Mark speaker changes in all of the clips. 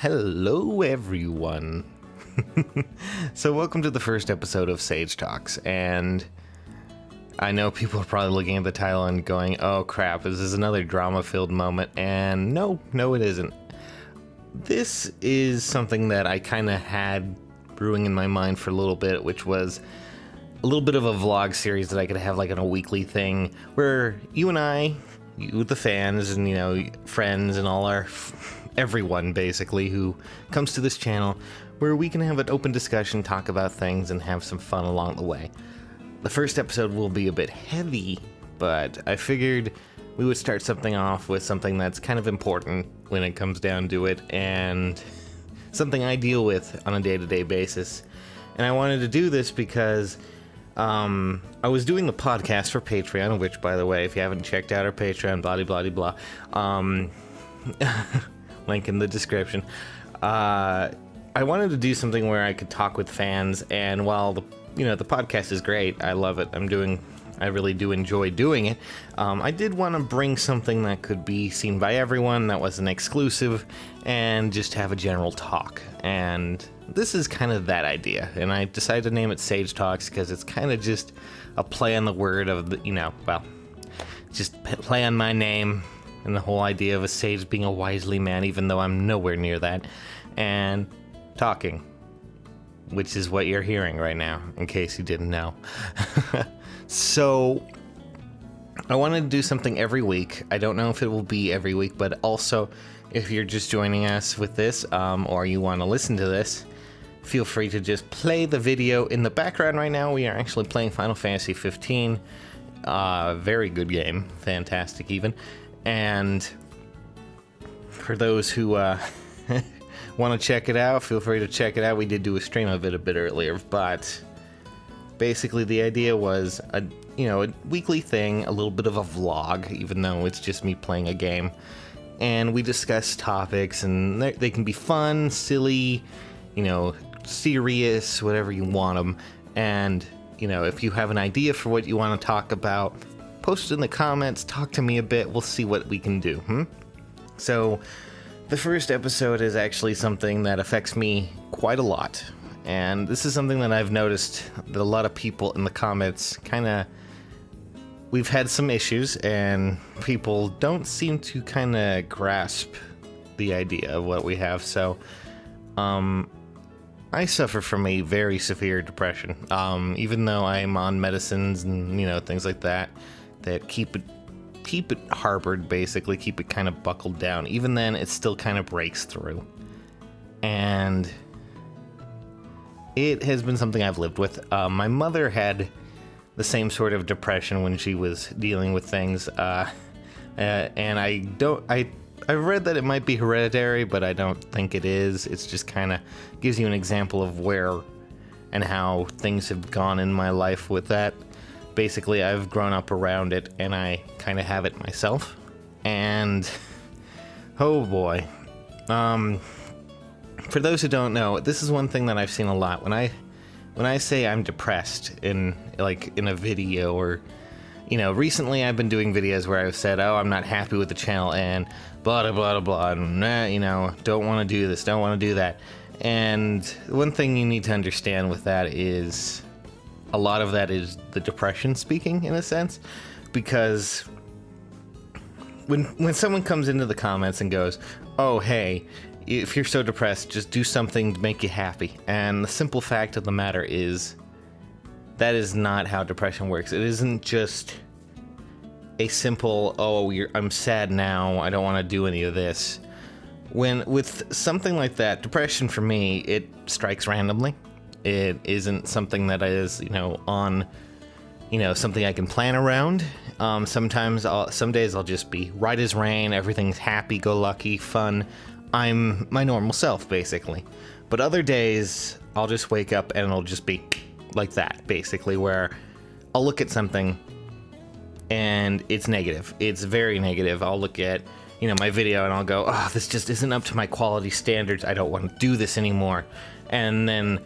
Speaker 1: Hello, everyone. So welcome to the first episode of Sagetalks, and I know people are probably looking at the title and going, oh crap, is this another drama-filled moment? And no, it isn't. This is something that I kind of had brewing in my mind for a little bit, which was a little bit of a vlog series that I could have like on a weekly thing where you and I, you the fans and, friends and all our everyone basically who comes to this channel, where we can have an open discussion, talk about things, and have some fun along the way. The first episode will be a bit heavy, but I figured we would start something off with something that's kind of important when it comes down to it, and something I deal with on a day-to-day basis. And I wanted to do this because I was doing the podcast for Patreon, which, by the way, if you haven't checked out our Patreon, blah, link in the description. I wanted to do something where I could talk with fans, and while the podcast is great, I love it. I really do enjoy doing it. I did want to bring something that could be seen by everyone, that wasn't exclusive, and just have a general talk. And this is kind of that idea, and I decided to name it Sage Talks because it's kind of just a play on the word of just play on my name and the whole idea of a sage being a wisely man, even though I'm nowhere near that, and talking, which is what you're hearing right now, in case you didn't know. So I wanted to do something every week. I don't know if it will be every week, but also if you're just joining us with this, or you want to listen to this, feel free to just play the video in the background right now. We are actually playing Final Fantasy 15. Very good game. Fantastic even. And for those who want to check it out, feel free to check it out. We did do a stream of it a bit earlier, but basically the idea was a weekly thing, a little bit of a vlog, even though it's just me playing a game. And we discuss topics, and they can be fun, silly, serious, whatever you want them. And, if you have an idea for what you want to talk about, post it in the comments, talk to me a bit, we'll see what we can do. So the first episode is actually something that affects me quite a lot. And this is something that I've noticed that a lot of people in the comments we've had some issues, and people don't seem to kind of grasp the idea of what we have. So, I suffer from a very severe depression. Even though I'm on medicines and, things like that keep it harbored, basically, keep it kind of buckled down. Even then, it still kind of breaks through. And it has been something I've lived with. My mother had the same sort of depression when she was dealing with things, and I've read that it might be hereditary, but I don't think it is. It's just kind of gives you an example of where and how things have gone in my life with that. Basically, I've grown up around it, and I kind of have it myself. And oh boy, for those who don't know, this is one thing that I've seen a lot. When I say I'm depressed in a video, or recently I've been doing videos where I've said, oh, I'm not happy with the channel and blah blah blah blah, and don't want to do this, don't want to do that. And one thing you need to understand with that is a lot of that is the depression speaking, in a sense, because when someone comes into the comments and goes, oh hey, if you're so depressed, just do something to make you happy. And the simple fact of the matter is, that is not how depression works. It isn't just a simple, I'm sad now, I don't want to do any of this. With something like that, depression for me, it strikes randomly. It isn't something that is, on, something I can plan around. Some days I'll just be right as rain, everything's happy-go-lucky, fun. I'm my normal self, basically. But other days, I'll just wake up and it'll just be like that, basically, where I'll look at something and it's negative. It's very negative. I'll look at, my video and I'll go, oh, this just isn't up to my quality standards. I don't want to do this anymore. And then,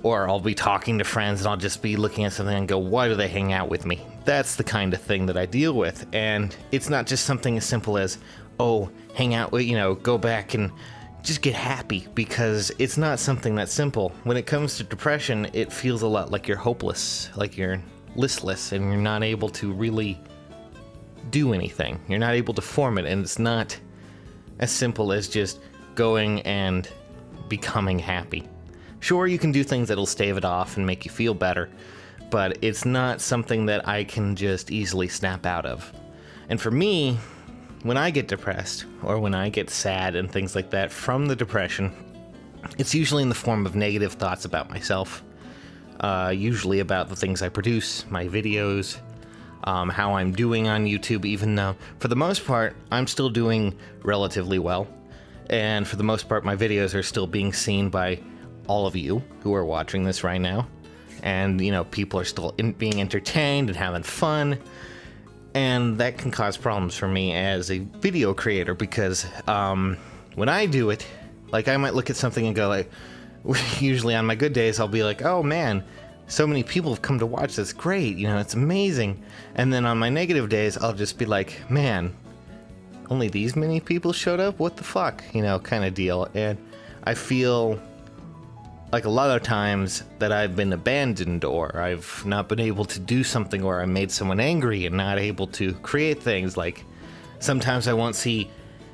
Speaker 1: or I'll be talking to friends and I'll just be looking at something and go, why do they hang out with me? That's the kind of thing that I deal with. And it's not just something as simple as, oh, hang out with, go back and just get happy, because it's not something that's simple. When it comes to depression, it feels a lot like you're hopeless, like you're listless, and you're not able to really do anything. You're not able to form it, and it's not as simple as just going and becoming happy. Sure, you can do things that'll stave it off and make you feel better, but it's not something that I can just easily snap out of. And for me, when I get depressed, or when I get sad and things like that from the depression, it's usually in the form of negative thoughts about myself, usually about the things I produce, my videos, how I'm doing on YouTube, even though, for the most part, I'm still doing relatively well. And for the most part, my videos are still being seen by all of you who are watching this right now. And, people are still being entertained and having fun. And that can cause problems for me as a video creator, because when I do it, like, I might look at something and go like, usually on my good days, I'll be like, oh man, so many people have come to watch this, great, it's amazing. And then on my negative days, I'll just be like, man, only these many people showed up? What the fuck? Kind of deal. And I feel like a lot of times that I've been abandoned, or I've not been able to do something, or I made someone angry and not able to create things. Like, sometimes I won't see,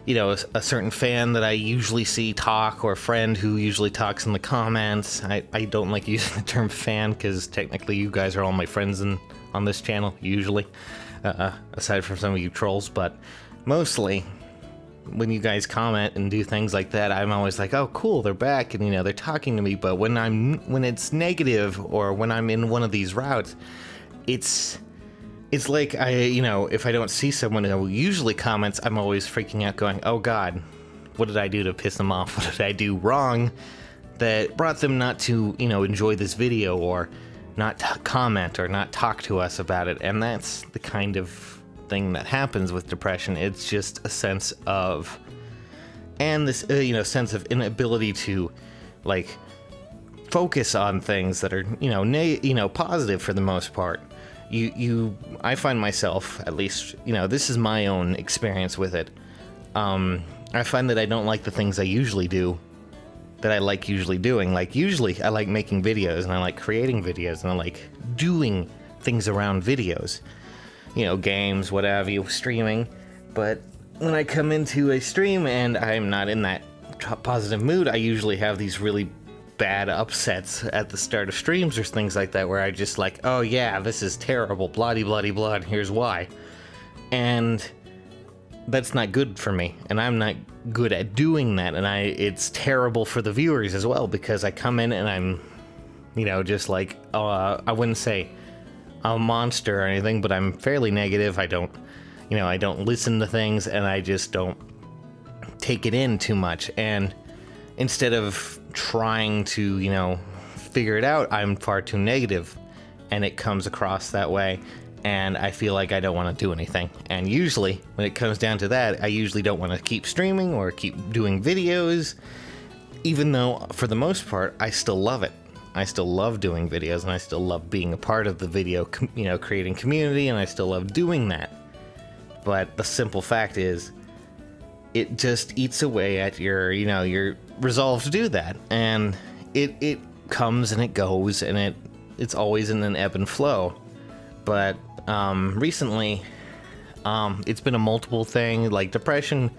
Speaker 1: a certain fan that I usually see talk, or a friend who usually talks in the comments. I don't like using the term fan, because technically you guys are all my friends on this channel, usually, aside from some of you trolls, but mostly when you guys comment and do things like that, I'm always like, oh cool, they're back, and they're talking to me. But when it's negative, or when I'm in one of these routes, it's like if I don't see someone who usually comments, I'm always freaking out, going, oh god, what did I do to piss them off? What did I do wrong that brought them not to enjoy this video, or not comment, or not talk to us about it? And that's the kind of thing that happens with depression. It's just a sense of, and this sense of inability to like focus on things that are positive for the most part. I find myself, at least this is my own experience with it, I find that I don't like the things I usually do that I like usually doing. Like, usually I like making videos, and I like creating videos, and I like doing things around videos, games, whatever, streaming. But when I come into a stream and I'm not in that positive mood, I usually have these really bad upsets at the start of streams, or things like that, where I just like, oh yeah, this is terrible, bloody bloody blood, here's why. And that's not good for me, and I'm not good at doing that, and it's terrible for the viewers as well, because I come in and I'm just like, I wouldn't say a monster or anything, but I'm fairly negative. I don't listen to things, and I just don't take it in too much. And instead of trying to, figure it out, I'm far too negative, and it comes across that way, and I feel like I don't want to do anything. And usually, when it comes down to that, I usually don't want to keep streaming or keep doing videos, even though, for the most part, I still love it. I still love doing videos, and I still love being a part of the video, creating community, and I still love doing that. But the simple fact is, it just eats away at your resolve to do that. And it comes and it goes, and it's always in an ebb and flow. But recently, it's been a multiple thing. Like, depression,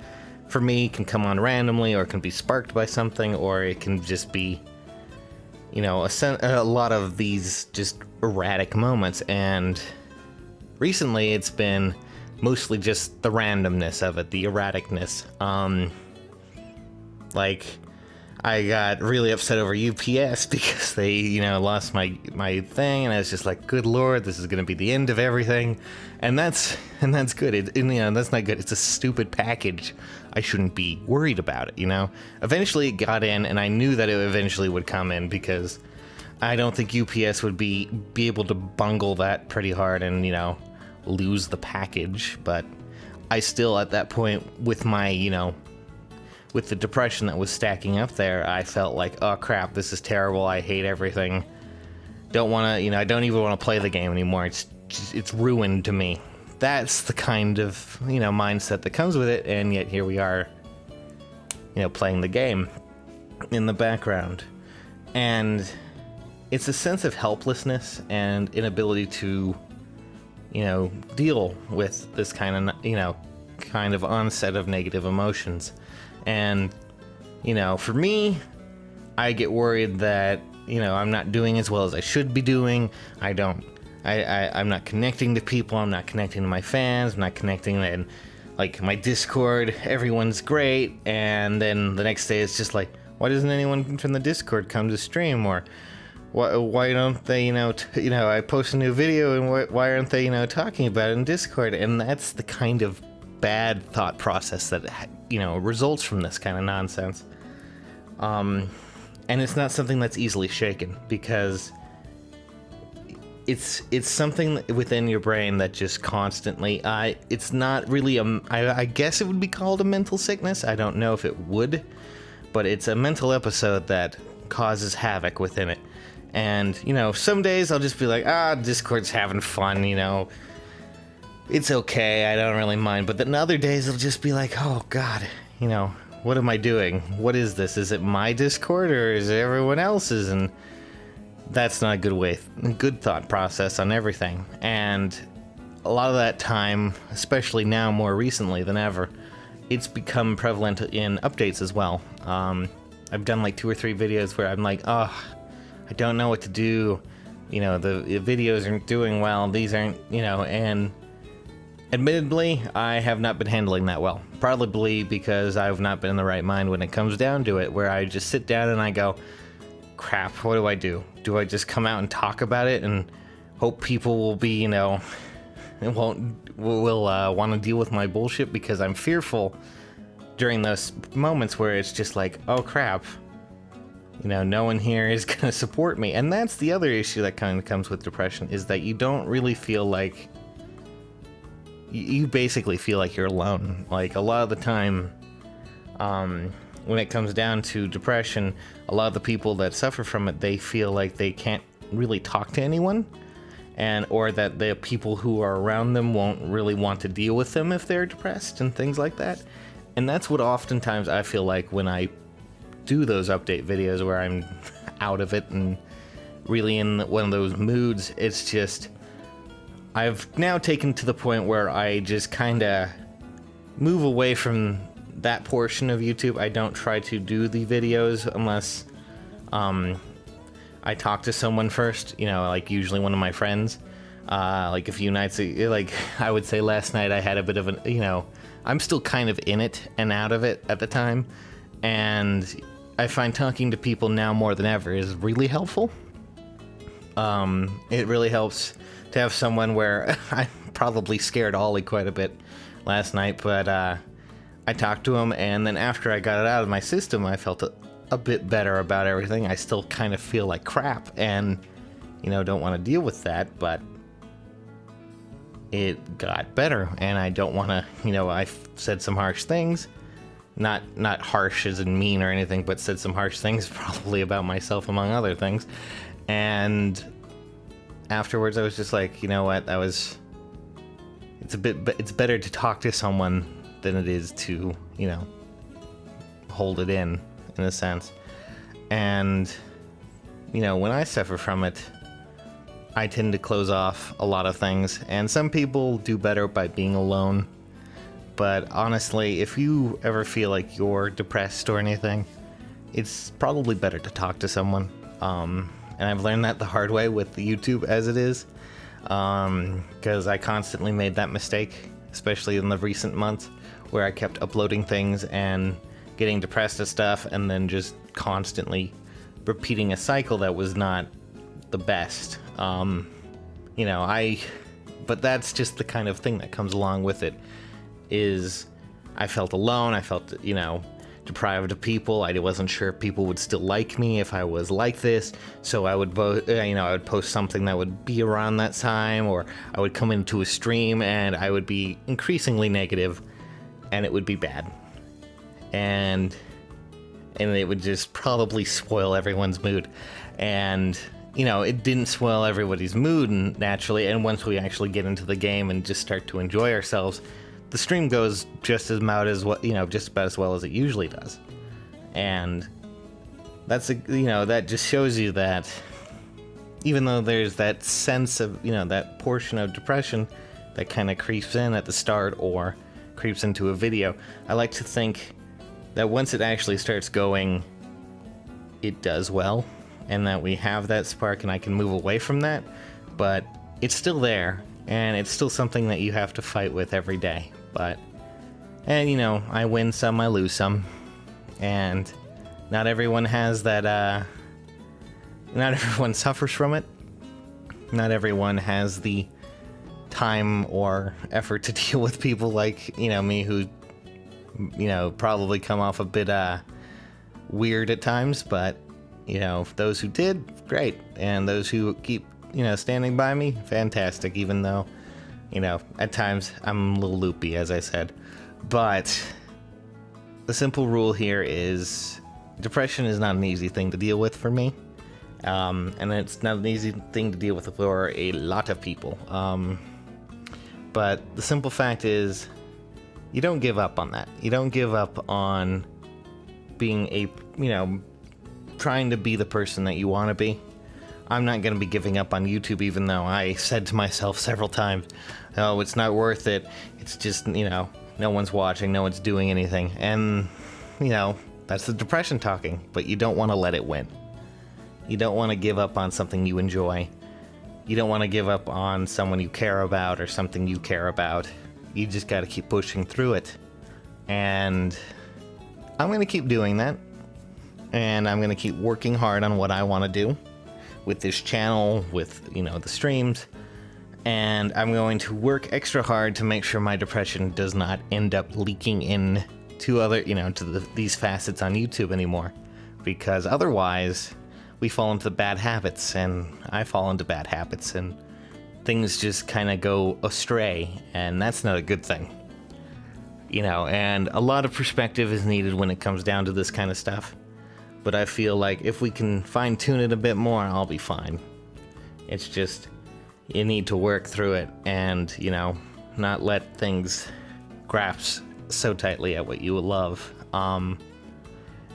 Speaker 1: for me, can come on randomly, or it can be sparked by something, or it can just be a lot of these just erratic moments. And recently it's been mostly just the randomness of it, the erraticness. Like, I got really upset over UPS because they, lost my thing, and I was just like, good lord, this is gonna be the end of everything. And that's good. That's not good. It's a stupid package. I shouldn't be worried about it, Eventually it got in, and I knew that it eventually would come in, because I don't think UPS would be able to bungle that pretty hard and, lose the package. But I still, at that point, with my, with the depression that was stacking up there, I felt like, oh crap, this is terrible, I hate everything. Don't want to, I don't even want to play the game anymore. It's ruined to me. That's the kind of, mindset that comes with it, and yet here we are playing the game in the background. And it's a sense of helplessness and inability to, deal with this kind of onset of negative emotions. And, for me, I get worried that, I'm not doing as well as I should be doing. I'm not connecting to people. I'm not connecting to my fans. I'm not connecting in, my Discord. Everyone's great. And then the next day it's just like, why doesn't anyone from the Discord come to stream? Or why don't they, I post a new video and why aren't they, talking about it in Discord? And that's the kind of bad thought process that, results from this kind of nonsense. And it's not something that's easily shaken, because it's something within your brain that just constantly, it's not really I guess it would be called a mental sickness. I don't know if it would, but it's a mental episode that causes havoc within it. And, some days I'll just be like, Discord's having fun, it's okay, I don't really mind. But then other days it'll just be like, oh God, what am I doing? What is this? Is it my Discord or is it everyone else's? And that's not a good thought process on everything. And a lot of that time, especially now more recently than ever, it's become prevalent in updates as well. I've done 2 or 3 videos where I'm like, I don't know what to do. The videos aren't doing well. These aren't, and admittedly, I have not been handling that well. Probably because I've not been in the right mind when it comes down to it, where I just sit down and I go, crap, what do I do? Do I just come out and talk about it and hope people will be, will want to deal with my bullshit? Because I'm fearful during those moments where it's just like, oh crap, no one here is going to support me. And that's the other issue that kind of comes with depression, is that you don't really feel like, you basically feel like you're alone. A lot of the time, when it comes down to depression, a lot of the people that suffer from it, they feel like they can't really talk to anyone, or that the people who are around them won't really want to deal with them if they're depressed and things like that. And that's what oftentimes I feel like when I do those update videos where I'm out of it and really in one of those moods. It's just, I've now taken to the point where I just kind of move away from that portion of YouTube. I don't try to do the videos unless I talk to someone first, usually one of my friends. A few nights, I would say last night I had a bit of an, I'm still kind of in it and out of it at the time. And I find talking to people now more than ever is really helpful. It really helps to have someone where I probably scared Ollie quite a bit last night, but I talked to him, and then after I got it out of my system, I felt a bit better about everything. I still kind of feel like crap and, don't want to deal with that, but it got better, and I don't want to, I've said some harsh things, not harsh as in mean or anything, but said some harsh things probably about myself among other things. And afterwards I was just like, you know what, it's better to talk to someone than it is to, hold it in a sense. And, when I suffer from it, I tend to close off a lot of things, and some people do better by being alone. But honestly, if you ever feel like you're depressed or anything, it's probably better to talk to someone. And I've learned that the hard way with YouTube as it is, because I constantly made that mistake, especially in the recent months, where I kept uploading things and getting depressed at stuff, and then just constantly repeating a cycle that was not the best. But that's just the kind of thing that comes along with it, is I felt alone, I felt, deprived of people. I wasn't sure if people would still like me if I was like this, so I would I would post something that would be around that time, or I would come into a stream and I would be increasingly negative, and it would be bad, and it would just probably spoil everyone's mood. And it didn't spoil everybody's mood naturally, and once we actually get into the game and just start to enjoy ourselves, the stream goes just about as well as it usually does. And that's that just shows you that even though there's that sense of, that portion of depression that kind of creeps in at the start or creeps into a video, I like to think that once it actually starts going, it does well, and that we have that spark and I can move away from that, but it's still there, and it's still something that you have to fight with every day. And I win some, I lose some, and not everyone has that, not everyone suffers from it. Not everyone has the time or effort to deal with people like, me, who, probably come off a bit, weird at times, but, those who did, great. And those who keep, standing by me, fantastic, even though, at times I'm a little loopy, as I said. But the simple rule here is depression is not an easy thing to deal with for me. And it's not an easy thing to deal with for a lot of people. But the simple fact is, you don't give up on that. You don't give up on being trying to be the person that you want to be. I'm not going to be giving up on YouTube, even though I said to myself several times, oh, it's not worth it. It's just, no one's watching, no one's doing anything. And, that's the depression talking, but you don't want to let it win. You don't want to give up on something you enjoy. You don't want to give up on someone you care about or something you care about. You just got to keep pushing through it. And I'm going to keep doing that. And I'm going to keep working hard on what I want to do with this channel, with, the streams. And I'm going to work extra hard to make sure my depression does not end up leaking in to other, these facets on YouTube anymore. Because otherwise, we fall into bad habits, and I fall into bad habits, and things just kind of go astray, and that's not a good thing. And a lot of perspective is needed when it comes down to this kind of stuff. But I feel like if we can fine-tune it a bit more, I'll be fine. It's just, you need to work through it and, not let things grasp so tightly at what you love.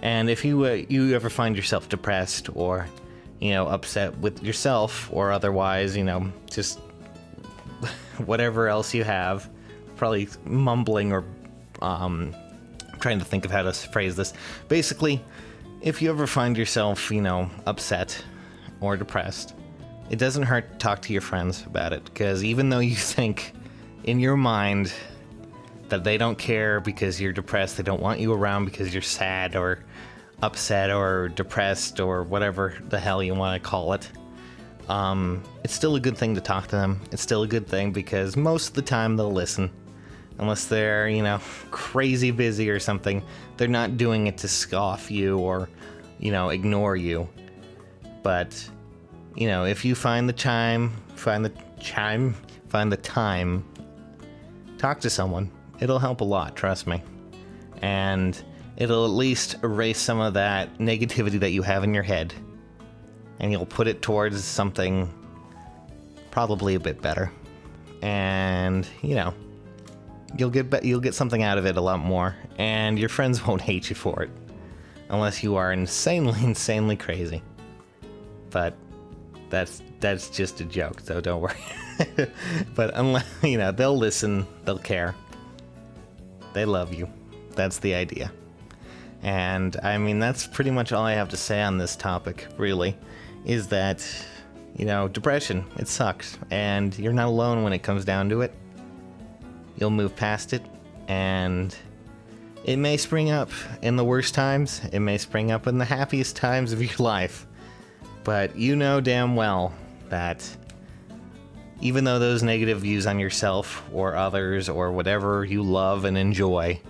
Speaker 1: And if you ever find yourself depressed or, upset with yourself or otherwise, just whatever else you have, probably mumbling or trying to think of how to phrase this. Basically, if you ever find yourself, upset or depressed, it doesn't hurt to talk to your friends about it, because even though you think in your mind that they don't care because you're depressed, they don't want you around because you're sad or upset or depressed or whatever the hell you want to call it, it's still a good thing to talk to them. It's still a good thing because most of the time they'll listen. Unless they're, crazy busy or something, they're not doing it to scoff you or, ignore you. But, if you find the time, talk to someone. It'll help a lot, trust me. And it'll at least erase some of that negativity that you have in your head. And you'll put it towards something probably a bit better. And, you'll get something out of it a lot more. And your friends won't hate you for it. Unless you are insanely crazy. But that's just a joke, so don't worry. But unless, they'll listen, they'll care. They love you. That's the idea. And I mean, that's pretty much all I have to say on this topic, really, is that, depression, it sucks. And you're not alone when it comes down to it. You'll move past it, and it may spring up in the worst times. It may spring up in the happiest times of your life. But you know damn well that even though those negative views on yourself or others or whatever you love and enjoy,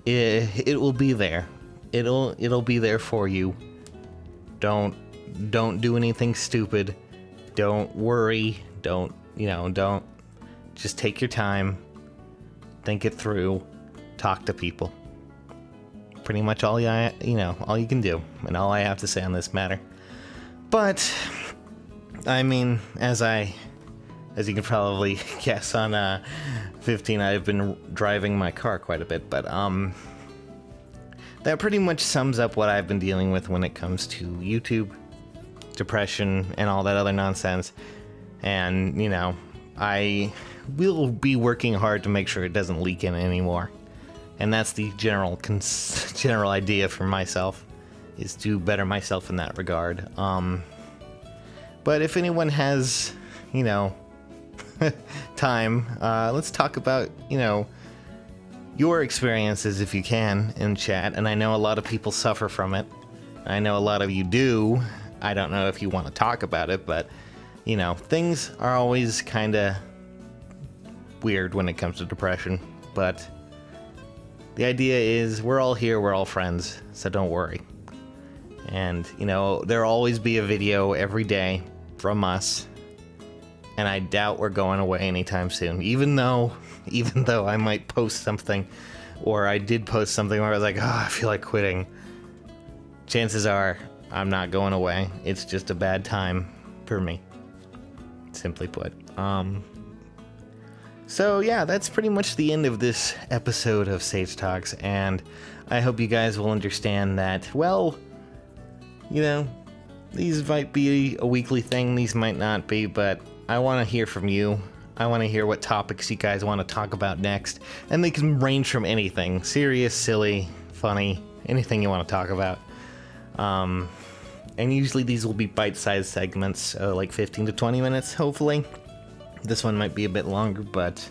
Speaker 1: it will be there. It'll be there for you. Don't do anything stupid. Don't worry. Don't just take your time. Think it through. Talk to people. Pretty much all you can do, and all I have to say on this matter. But I mean, as you can probably guess on 15, I've been driving my car quite a bit, but that pretty much sums up what I've been dealing with when it comes to YouTube, depression, and all that other nonsense. And, you know, I will be working hard to make sure it doesn't leak in anymore. And that's the general idea for myself, is to better myself in that regard. But if anyone has, you know, time, let's talk about, you know, your experiences if you can in chat. And I know a lot of people suffer from it. I know a lot of you do. I don't know if you want to talk about it, but, you know, things are always kind of weird when it comes to depression. But the idea is we're all here, we're all friends, so don't worry. And, you know, there'll always be a video every day from us. And I doubt we're going away anytime soon. Even though I might post something, or I did post something where I was like, oh, I feel like quitting. Chances are I'm not going away. It's just a bad time for me, simply put. So yeah, that's pretty much the end of this episode of Sage Talks, and I hope you guys will understand that, well, you know, these might be a weekly thing, these might not be, but I want to hear from you. I want to hear what topics you guys want to talk about next, and they can range from anything, serious, silly, funny, anything you want to talk about. And usually these will be bite-sized segments, so like 15 to 20 minutes, hopefully. This one might be a bit longer, but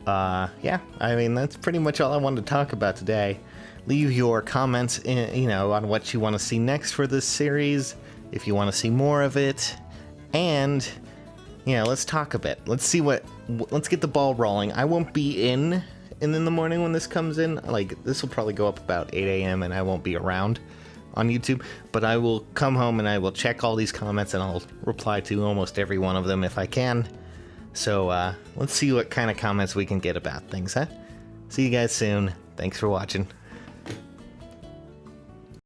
Speaker 1: yeah, I mean, that's pretty much all I wanted to talk about today. Leave your comments, you know, on what you want to see next for this series, if you want to see more of it, and yeah, let's talk a bit. Let's get the ball rolling. I won't be in the morning when this comes in. Like, this will probably go up about 8 a.m. and I won't be around on YouTube, but I will come home and I will check all these comments and I'll reply to almost every one of them if I can. So let's see what kind of comments we can get about things, huh? See you guys soon. Thanks for watching.